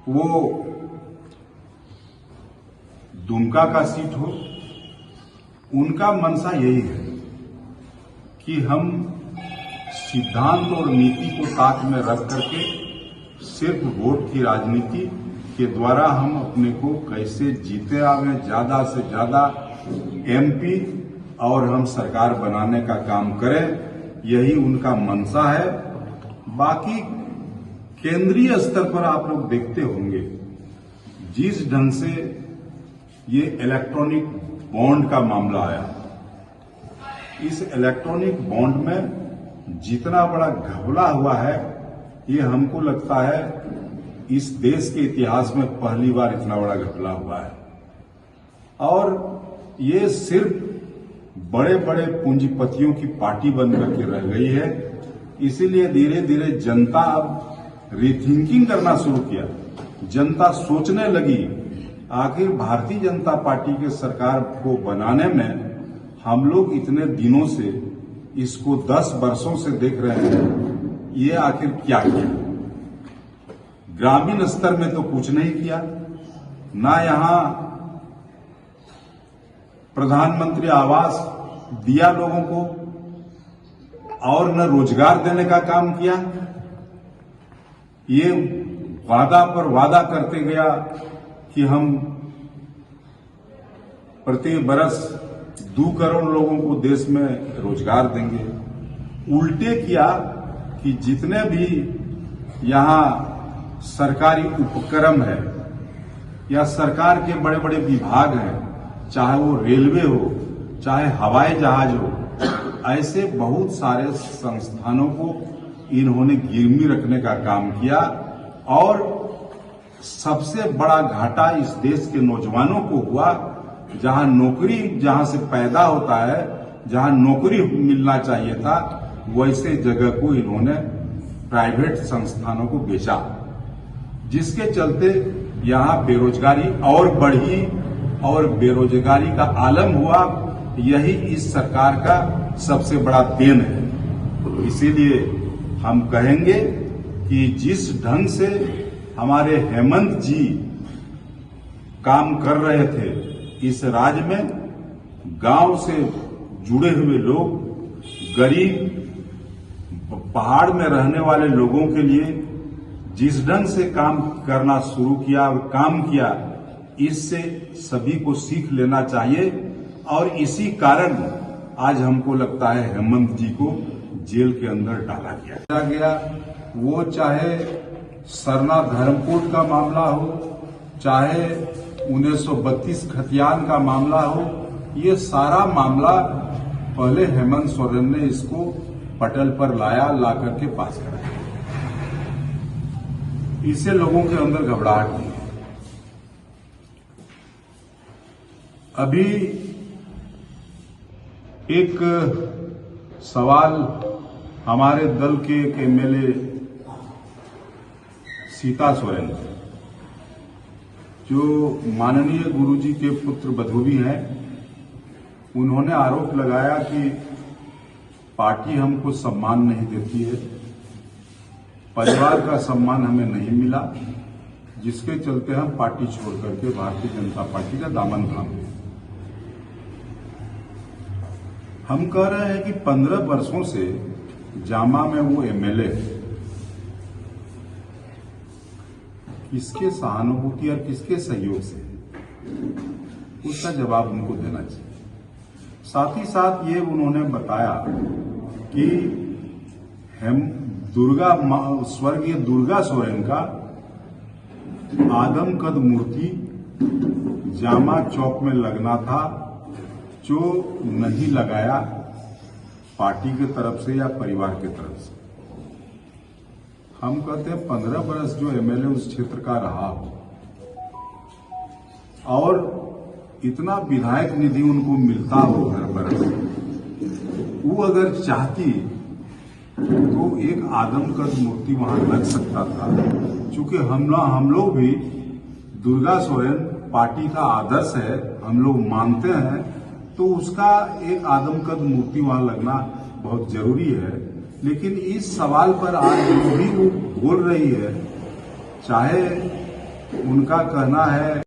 वो दुमका का सीट हो, उनका मंशा यही है कि हम सिद्धांत और नीति को ताक में रख करके सिर्फ वोट की राजनीति के द्वारा हम अपने को कैसे जीते आवे, ज्यादा से ज्यादा एमपी और हम सरकार बनाने का काम करें, यही उनका मंशा है। बाकी केंद्रीय स्तर पर आप लोग देखते होंगे जिस ढंग से ये इलेक्ट्रॉनिक बॉन्ड का मामला आया, इस इलेक्ट्रॉनिक बॉन्ड में जितना बड़ा घपला हुआ है, ये हमको लगता है इस देश के इतिहास में पहली बार इतना बड़ा घपला हुआ है। और ये सिर्फ बड़े बड़े पूंजीपतियों की पार्टी बन करके रह गई है। इसीलिए धीरे धीरे जनता अब रीथिंकिंग करना शुरू किया, जनता सोचने लगी आखिर भारतीय जनता पार्टी के सरकार को बनाने में हम लोग इतने दिनों से इसको 10 वर्षों से देख रहे हैं, ये आखिर क्या किया। ग्रामीण स्तर में तो कुछ नहीं किया, ना यहां प्रधानमंत्री आवास दिया लोगों को और न रोजगार देने का काम किया। ये वादा पर वादा करते गया कि हम प्रति बरस 2 करोड़ लोगों को देश में रोजगार देंगे। उल्टे किया कि जितने भी यहां सरकारी उपक्रम है या सरकार के बड़े बड़े विभाग हैं, चाहे वो रेलवे हो, चाहे हवाई जहाज हो, ऐसे बहुत सारे संस्थानों को इन्होंने गिरवी रखने का काम किया। और सबसे बड़ा घाटा इस देश के नौजवानों को हुआ, जहां नौकरी जहां से पैदा होता है, जहां नौकरी मिलना चाहिए था, वैसे जगह को इन्होंने प्राइवेट संस्थानों को बेचा, जिसके चलते यहां बेरोजगारी और बढ़ी और बेरोजगारी का आलम हुआ। यही इस सरकार का सबसे बड़ा देन है। इसीलिए हम कहेंगे कि जिस ढंग से हमारे हेमंत जी काम कर रहे थे इस राज्य में, गांव से जुड़े हुए लोग, गरीब पहाड़ में रहने वाले लोगों के लिए जिस ढंग से काम करना शुरू किया, काम किया, इससे सभी को सीख लेना चाहिए। और इसी कारण आज हमको लगता है हेमंत जी को जेल के अंदर डाला गया। वो चाहे सरना धर्मकोट का मामला हो, चाहे 1932 खतियान का मामला हो, ये सारा मामला पहले हेमंत सोरेन ने इसको पटल पर लाया, ला करके पास कराया। इससे लोगों के अंदर घबराहट नहीं है। अभी एक सवाल हमारे दल के एक एमएलए सीता सोरेन, जो माननीय गुरुजी के पुत्र बधू भी हैं, उन्होंने आरोप लगाया कि पार्टी हमको सम्मान नहीं देती है, परिवार का सम्मान हमें नहीं मिला, जिसके चलते हम पार्टी छोड़ करके भारतीय जनता पार्टी का दामन थामे। हम कह रहे हैं कि 15 वर्षों से जामा में वो एमएलए किसके सहानुभूति और किसके सहयोग से, उसका जवाब उनको देना चाहिए। साथ ही साथ ये उन्होंने बताया कि हम स्वर्गीय दुर्गा सोरेन का आदमकद मूर्ति जामा चौक में लगना था, जो नहीं लगाया पार्टी की तरफ से या परिवार की तरफ से। हम कहते हैं 15 वर्ष जो एमएलए उस क्षेत्र का रहा और इतना विधायक निधि उनको मिलता हो हर वर्ष, वो अगर चाहती तो एक आदमकद मूर्ति वहां लग सकता था। चूंकि हम लोग भी दुर्गा सोरेन पार्टी का आदर्श है, हम लोग मानते हैं, तो उसका एक आदमकद मूर्ति वहां लगना बहुत जरूरी है। लेकिन इस सवाल पर आज जो भी वो बोल रही है, चाहे उनका कहना है